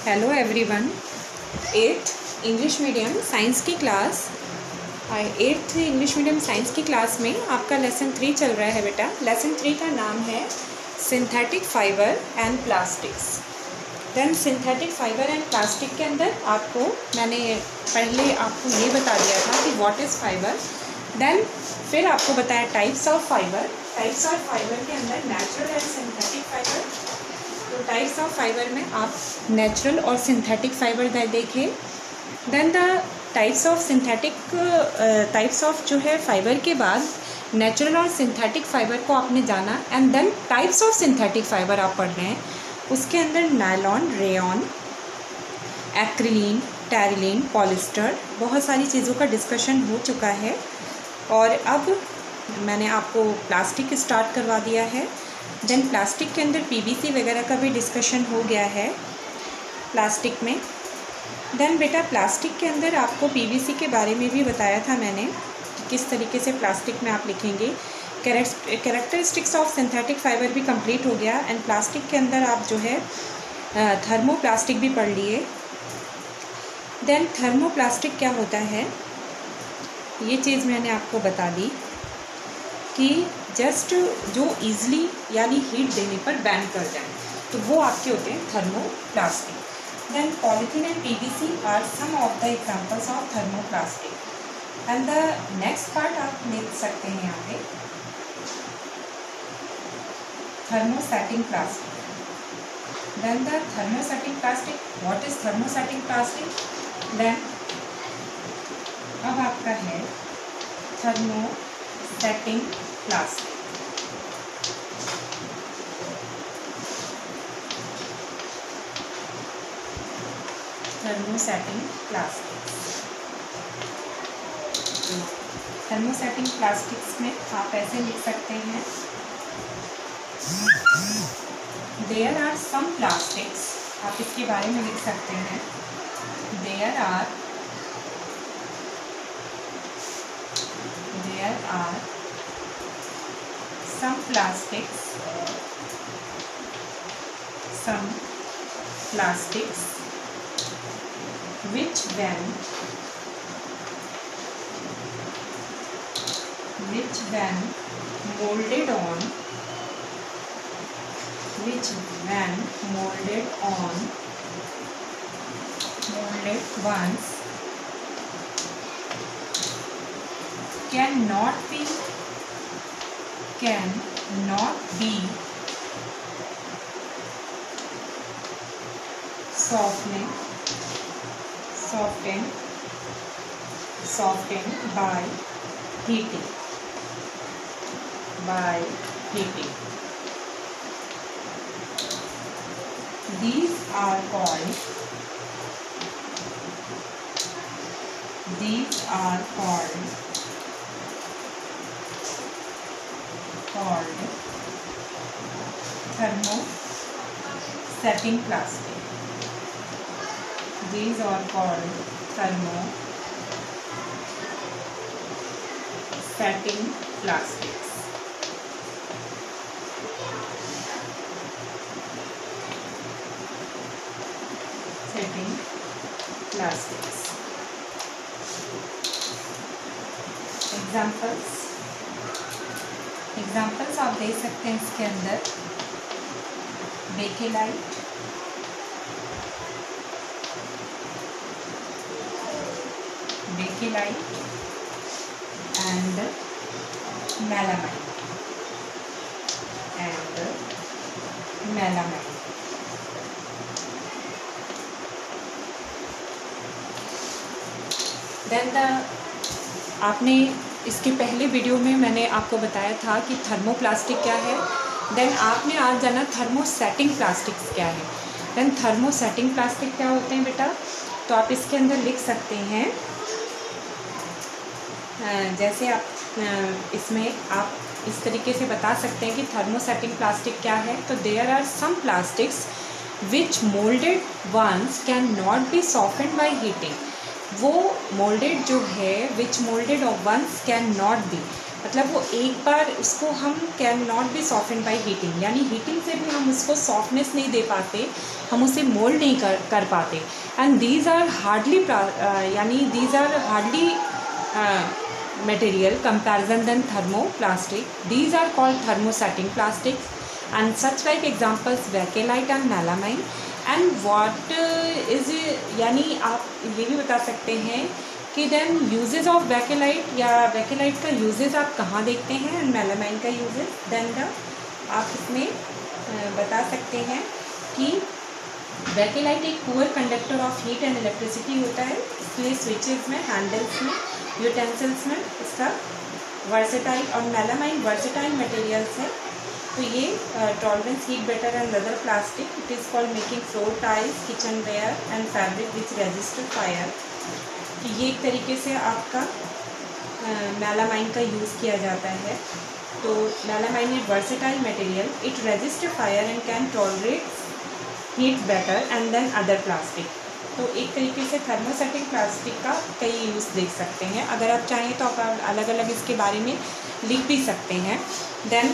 Hello everyone. Eighth English medium science की class eighth English medium science की class में आपका लेसन 3 चल रहा है बेटा। लेसन 3 का नाम है synthetic fibre and plastics. Then synthetic fibre and plastic के अंदर मैंने पहले आपको ये बता दिया था कि व्हाट इज़ फाइबर। देन फिर आपको बताया types of fibre. Types of fibre के अंदर नेचुरल एंड सिंथेटिक फाइबर। तो टाइप्स ऑफ फाइबर में आप नेचुरल और सिंथेटिक फाइबर देखें। देन द टाइप्स ऑफ जो है फाइबर के बाद नेचुरल और सिंथेटिक फाइबर को आपने जाना। And then types of synthetic fibre आप पढ़ रहे हैं, उसके अंदर nylon, rayon, acrylic, terylene, polyester, बहुत सारी चीज़ों का डिस्कशन हो चुका है। और अब मैंने आपको प्लास्टिक स्टार्ट करवा दिया है। देन प्लास्टिक के अंदर पीवीसी वगैरह का भी डिस्कशन हो गया है प्लास्टिक में। देन बेटा प्लास्टिक के अंदर आपको पीवीसी के बारे में भी बताया था मैंने कि किस तरीके से प्लास्टिक में आप लिखेंगे। कैरेक्टरिस्टिक्स ऑफ सिंथेटिक फाइबर भी कंप्लीट हो गया। एंड प्लास्टिक के अंदर आप जो है थर्मोप्लास्टिक भी पढ़ लिए। देन थर्मोप्लास्टिक क्या होता है, ये चीज़ मैंने आपको बता दी कि जस्ट जो ईज़िली यानी हीट देने पर बैंड कर जाए, तो वो आपके होते हैं thermoplastic. Then polythene and PVC are some of the examples of thermoplastic. And the next part आप लिख सकते हैं यहाँ पे thermosetting plastic. Then the thermosetting plastic, what is thermosetting plastic. Then अब आपका है thermosetting plastic. Thermosetting plastics. Thermosetting plastics में आप ऐसे लिख सकते हैं, देयर आर सम प्लास्टिक्स, आप इसके बारे में लिख सकते हैं, there are some plastics which when molded once cannot be softened by heating. These are called thermosetting plastic. These are called thermosetting plastics. Examples आप दे सकते हैं इसके अंदर, बेकेलाइट, एंड मेलामाइन देन आपने इसके पहले वीडियो में मैंने आपको बताया था कि थर्मोप्लास्टिक क्या है। देन आपने आज जाना थर्मोसेटिंग प्लास्टिक्स क्या है। देन थर्मोसेटिंग प्लास्टिक क्या होते हैं बेटा, तो आप इसके अंदर लिख सकते हैं, जैसे आप इसमें आप इस तरीके से बता सकते हैं कि थर्मोसेटिंग प्लास्टिक क्या है। तो there are some plastics which moulded once can not be softened by heating. वो मोल्डेड जो है which moulded of once can not be, मतलब वो एक बार उसको हम can not be soften by heating, यानी हीटिंग से भी हम उसको सॉफ्टनेस नहीं दे पाते, हम उसे मोल्ड नहीं कर पाते। And these are hardly material comparison than thermoplastic. These are called thermosetting plastics and such like examples bakelite and melamine. And what is यानी आप ये भी बता सकते हैं कि देन यूजेस ऑफ बैकेलाइट या बैकेलाइट का यूजेस आप कहाँ देखते हैं एंड मेलामाइन का यूजेस। देन आप इसमें बता सकते हैं कि बैकेलाइट एक poor conductor of heat and electricity होता है, इसलिए स्विचेस में, हैंडल्स में, यूटेंसिल्स में इसका वर्सेटाइल, और मेलामाइन वर्सेटाइल मटेरियल्स है। तो ये tolerance heat better and leather plastic, it is called making floor tiles, kitchen ware and fabric which resister fire. तो ये एक तरीके से आपका मेलामाइन का यूज़ किया जाता है। तो melamine is versatile material, it resister fire and can tolerate heat better and then other plastic. तो एक तरीके से थर्मोसेटिंग प्लास्टिक का कई यूज़ देख सकते हैं। अगर आप चाहें तो आप अलग अलग इसके बारे में लिख भी सकते हैं। देन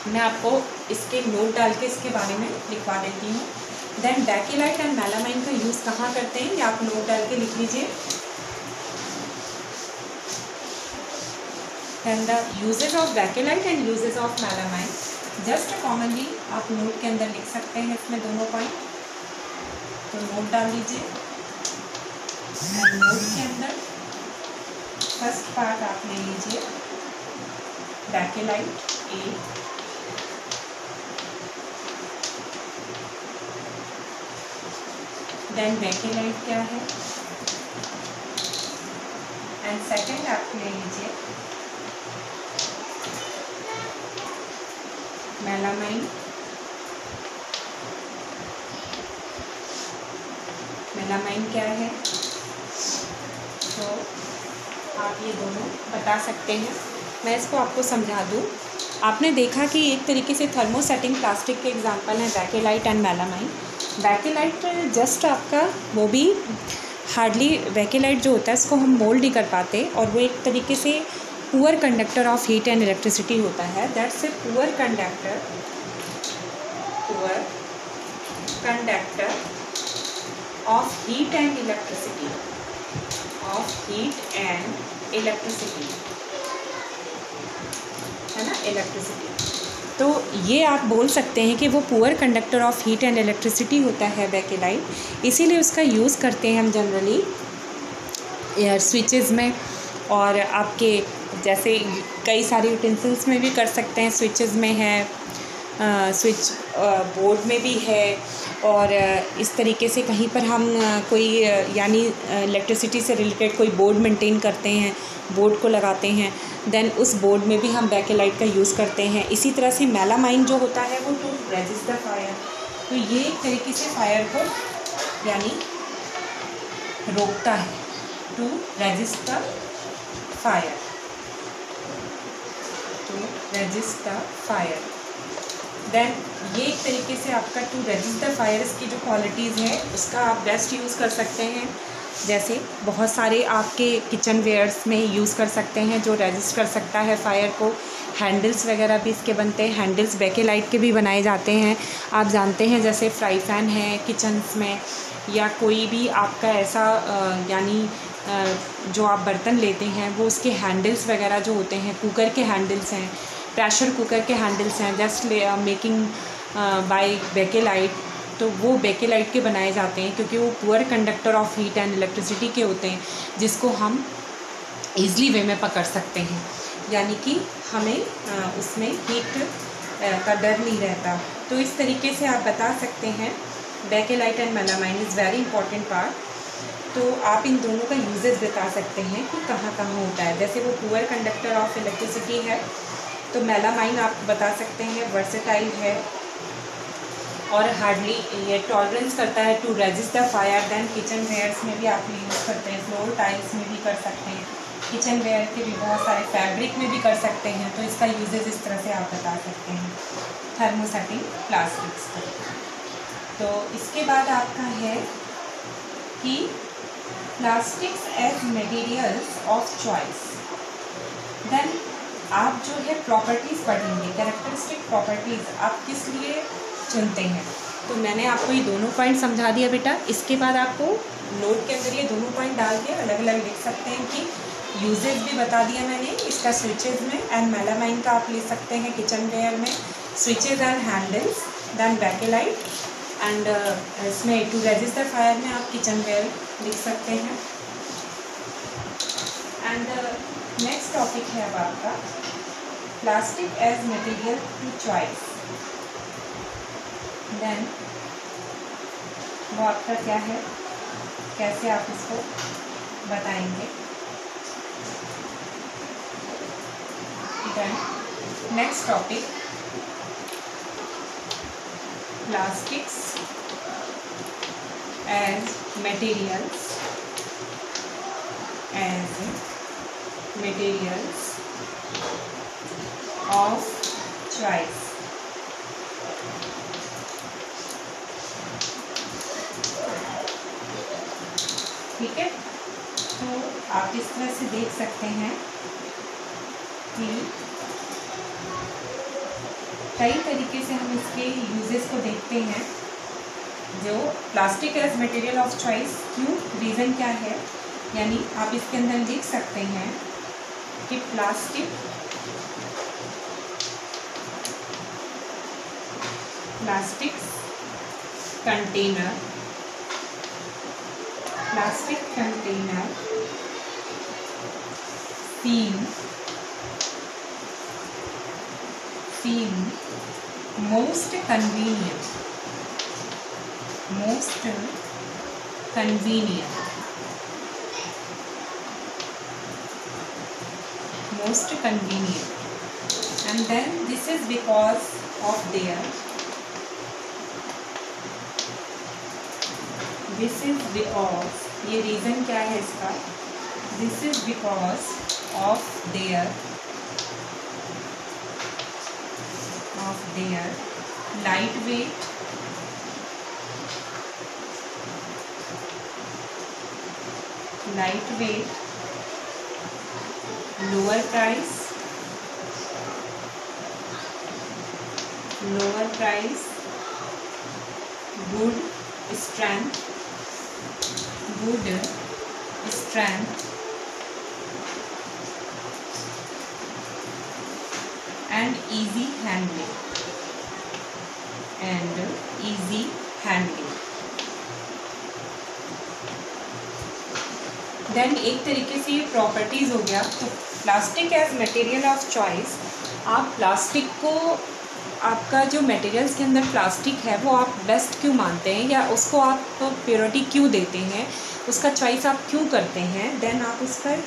मैं आपको इसके नोट डाल के इसके बारे में लिखवा देती हूँ। देन बैकेलाइट एंड मेलामाइन का यूज़ कहाँ करते हैं, या आप नोट डाल के लिख लीजिए। Then the uses of bakelite and uses of melamine, just commonly आप नोट के अंदर लिख सकते हैं इसमें दोनों पॉइंट। तो नोट डाल लीजिए। नोट के अंदर फर्स्ट पार्ट आप ले लीजिए बैकेलाइट ए, देन बैकेलाइट क्या है, एंड सेकंड आप ले लीजिए मेलामाइन। मेलामाइन क्या है, तो आप ये दोनों बता सकते हैं। मैं इसको आपको समझा दूँ। आपने देखा कि एक तरीके से थर्मोसेटिंग प्लास्टिक के एग्जांपल हैं Bakelite and melamine. Bakelite just आपका वो भी हार्डली, बैकेलाइट जो होता है इसको हम मोल्ड नहीं कर पाते, और वो एक तरीके से poor conductor of heat and electricity होता है। That's a poor conductor of heat and electricity, है ना, इलेक्ट्रिसिटी। तो ये आप बोल सकते हैं कि वो poor conductor of heat and electricity होता है बैकेलाइट, इसीलिए उसका यूज़ करते हैं हम जनरली एयर स्विचेस में, और आपके जैसे कई सारे यूटेंसिल्स में भी कर सकते हैं। स्विचेस में है, स्विच बोर्ड में भी है, और इस तरीके से कहीं पर हम कोई यानी इलेक्ट्रिसिटी से रिलेटेड कोई बोर्ड मेंटेन करते हैं, बोर्ड को लगाते हैं, देन उस बोर्ड में भी हम बैकेलाइट का यूज़ करते हैं। इसी तरह से मेलामाइन जो होता है वो टू रेजिस्ट द फायर, तो ये एक तरीके से फायर को यानी रोकता है, to resist the fire, then ये एक तरीके से आपका टू रेजिस्ट द फायर्स की जो क्वालिटीज़ हैं उसका आप बेस्ट यूज़ कर सकते हैं। जैसे बहुत सारे आपके किचन वेयर्स में यूज़ कर सकते हैं जो रेजिस्ट कर सकता है फायर को। हैंडल्स वगैरह भी इसके बनते हैं, हैंडल्स बैकेलाइट के भी बनाए जाते हैं। आप जानते हैं जैसे फ्राई पैन है किचन्स में, या कोई भी आपका ऐसा यानी जो आप बर्तन लेते हैं वो उसके हैंडल्स वगैरह जो होते हैं, कुकर के हैंडल्स हैं, प्रेशर कुकर के हैंडल्स हैं, जस्ट मेकिंग बाय बैकेलाइट, तो वो बैकेलाइट के बनाए जाते हैं क्योंकि वो poor conductor of heat and electricity के होते हैं, जिसको हम ईज़िली वे में पकड़ सकते हैं, यानी कि हमें उसमें हीट का डर नहीं रहता। तो इस तरीके से आप बता सकते हैं Bakelite and melamine is very important part. तो आप इन दोनों का यूजेस बता सकते हैं कि कहाँ कहाँ होता है। जैसे वो पुअर कंडक्टर ऑफ इलेक्ट्रिसिटी है तो मेलामाइन आप बता सकते हैं वर्सेटाइल है और हार्डली ये टॉलरेंस करता है to resist the fire. Then kitchen wares में भी आप यूज़ करते हैं, फ्लोर टाइल्स में भी कर सकते हैं, किचन वेयर के भी बहुत सारे फैब्रिक में भी कर सकते हैं। तो इसका यूजेस इस तरह से आप बता सकते हैं थर्मोसेटिंग प्लास्टिक्स का। तो इसके बाद आपका है कि plastics as materials of choice. Then आप जो है प्रॉपर्टीज़ पढ़ेंगे, कैरेक्टरिस्टिक प्रॉपर्टीज़ आप किस लिए चुनते हैं। तो मैंने आपको ये दोनों पॉइंट समझा दिया बेटा। इसके बाद आपको नोट के अंदर ये दोनों पॉइंट डाल के अलग अलग लिख सकते हैं कि यूजेज भी बता दिया मैंने इसका स्विचेज में, एंड मेलामाइन का आप ले सकते हैं किचन वेयर में, switches and handles, then bakelite, and इसमें टू रेजिस्ट द फायर में आप किचन वेयर लिख सकते हैं। एंड नेक्स्ट टॉपिक है अब आपका plastic as material to choice. Then वो आपका क्या है, कैसे आप इसको बताएंगे। Then next topic plastics as materials of choice. ठीक है, तो आप इस तरह से देख सकते हैं कि कई तरीके से हम इसके यूजेस को देखते हैं। जो plastic as material of choice, क्यों, रीज़न क्या है, यानी आप इसके अंदर देख सकते हैं कि plastic container seem most convenient and then this is because of their ये रीज़न क्या है इसका, this is because of their lightweight, lower price, good strength and easy handling then एक तरीके से ये प्रॉपर्टीज़ हो गया। तो plastic as material of choice, आप प्लास्टिक को, आपका जो मटेरियल्स के अंदर प्लास्टिक है वो आप बेस्ट क्यों मानते हैं, या उसको आप प्योरिटी क्यों देते हैं, उसका चॉइस आप क्यों करते हैं, देन आप उस पर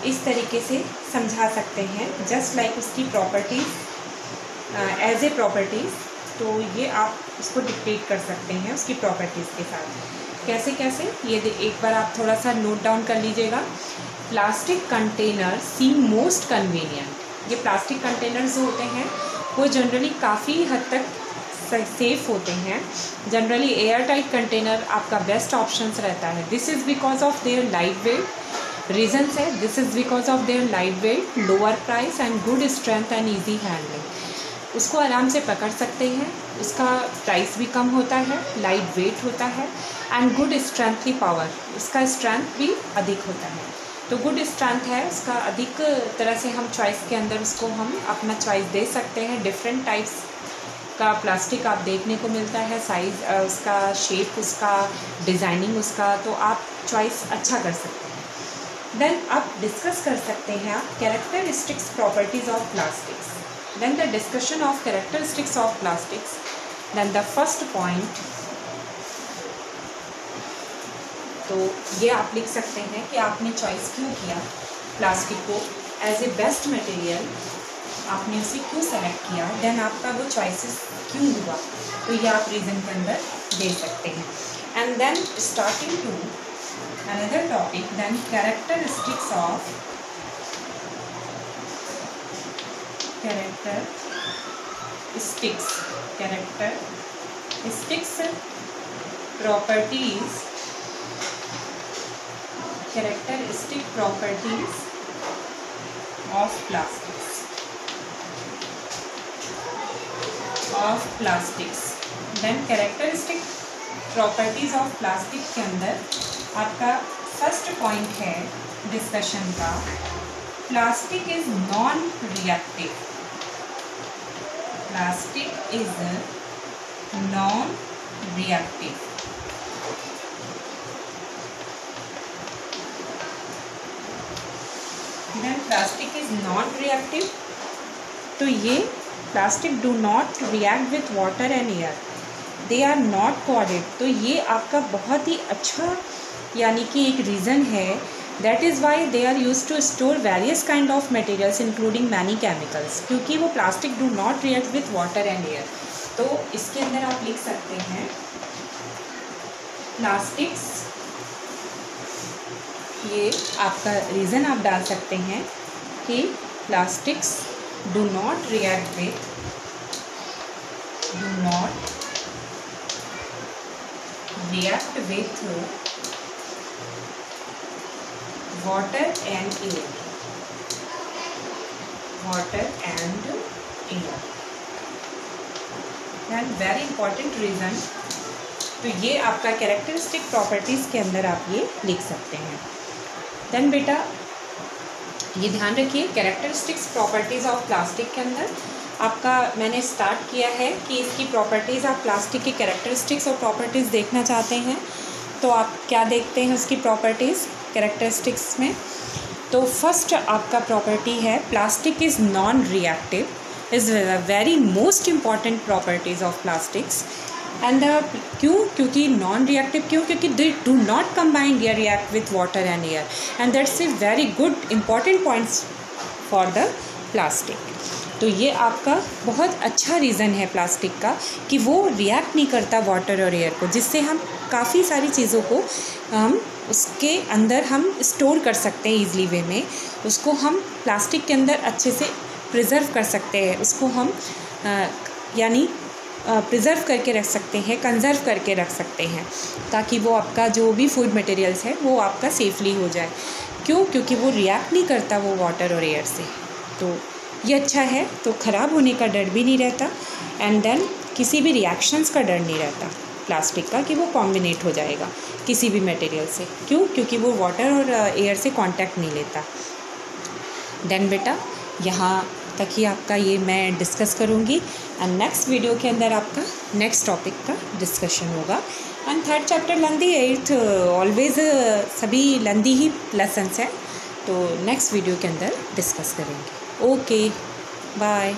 इस तरीके से समझा सकते हैं, जस्ट लाइक उसकी प्रॉपर्टीज़ एज ए प्रॉपर्टीज़। तो ये आप उसको डिक्टेट कर सकते हैं उसकी प्रॉपर्टीज़ के साथ। कैसे ये एक बार आप थोड़ा सा नोट डाउन कर लीजिएगा। प्लास्टिक कंटेनर सीम मोस्ट कन्वीनियंट, ये प्लास्टिक कंटेनर्स जो होते हैं वो जनरली काफ़ी हद तक सेफ़ होते हैं। जनरली एयर टाइट कंटेनर आपका बेस्ट ऑप्शंस रहता है। This is because of their light weight, reasons है, this is because of their light weight, lower price and good strength and easy handling. उसको आराम से पकड़ सकते हैं, उसका प्राइस भी कम होता है, लाइट वेट होता है, एंड गुड स्ट्रेंथली पावर, उसका स्ट्रेंथ भी अधिक होता है। तो गुड स्ट्रेंथ है उसका, अधिक तरह से हम चॉइस के अंदर उसको हम अपना चॉइस दे सकते हैं। डिफरेंट टाइप्स का प्लास्टिक आप देखने को मिलता है, साइज़ उसका, शेप उसका, डिज़ाइनिंग उसका, तो आप चॉइस अच्छा कर सकते हैं। देन आप डिस्कस कर सकते हैं आप characteristics properties of plastics. Then the discussion of characteristics of plastics. Then the first point, तो ये आप लिख सकते हैं कि आपने चॉइस क्यों किया प्लास्टिक को एज ए बेस्ट मटेरियल, आपने उसे क्यों सेलेक्ट किया, देन आपका वो चॉइसेस क्यों हुआ, तो ये आप रीज़न के अंदर दे सकते हैं। And then starting to another topic, then characteristics plastics. Then characteristic properties of plastic के अंदर आपका फर्स्ट पॉइंट है डिस्कशन का, plastic is non reactive. Plastic is non reactive. Then plastic is non reactive, तो ये plastic do not react with water and air, they are not coordinate. तो ये आपका बहुत ही अच्छा यानी कि एक रीज़न है, that is why they are use to store various kind of materials including many chemicals, क्योंकि वो plastic do not react with water and air. तो इसके अंदर आप लिख सकते हैं प्लास्टिक्स, ये आपका रीज़न आप डाल सकते हैं कि plastics do not react with water and air, then very important reason। तो ये आपका कैरेक्टरिस्टिक प्रॉपर्टीज़ के अंदर आप ये लिख सकते हैं। देन बेटा ये ध्यान रखिए, कैरेक्टरिस्टिक्स प्रॉपर्टीज़ ऑफ प्लास्टिक के अंदर आपका मैंने स्टार्ट किया है कि इसकी प्रॉपर्टीज़, आप प्लास्टिक की कैरेक्टरिस्टिक्स और प्रॉपर्टीज़ देखना चाहते हैं तो आप क्या देखते हैं उसकी प्रॉपर्टीज़ कैरेक्टरिस्टिक्स में। तो फर्स्ट आपका प्रॉपर्टी है plastic is non reactive, is very most important properties of plastics. And क्योंकि नॉन रिएक्टिव क्योंकि दे डू नॉट कंबाइन या react with water and air, and that's a very good important points for the plastic. तो ये आपका बहुत अच्छा reason है plastic का कि वो रिएक्ट नहीं करता वाटर और एयर को, जिससे हम काफ़ी सारी चीज़ों को हम उसके अंदर हम स्टोर कर सकते हैं ईज़िली वे में। उसको हम प्लास्टिक के अंदर अच्छे से प्रिज़र्व कर सकते हैं, उसको हम यानी प्रिज़र्व करके रख सकते हैं, कंज़र्व करके रख सकते हैं, ताकि वो आपका जो भी फूड मटेरियल्स है वो आपका सेफली हो जाए। क्योंकि वो रिएक्ट नहीं करता वो वाटर और एयर से, तो ये अच्छा है। तो ख़राब होने का डर भी नहीं रहता, एंड देन किसी भी रिएक्शंस का डर नहीं रहता प्लास्टिक का कि वो कॉम्बिनेट हो जाएगा किसी भी मटेरियल से। क्योंकि वो वाटर और एयर से कांटेक्ट नहीं लेता। देन बेटा यहाँ तक ही आपका ये मैं डिस्कस करूँगी, एंड नेक्स्ट वीडियो के अंदर आपका नेक्स्ट टॉपिक का डिस्कशन होगा। And third chapter lengthy, eighth always सभी लेंदी ही लेसन्स हैं, तो नेक्स्ट वीडियो के अंदर डिस्कस करेंगे। Okay, bye.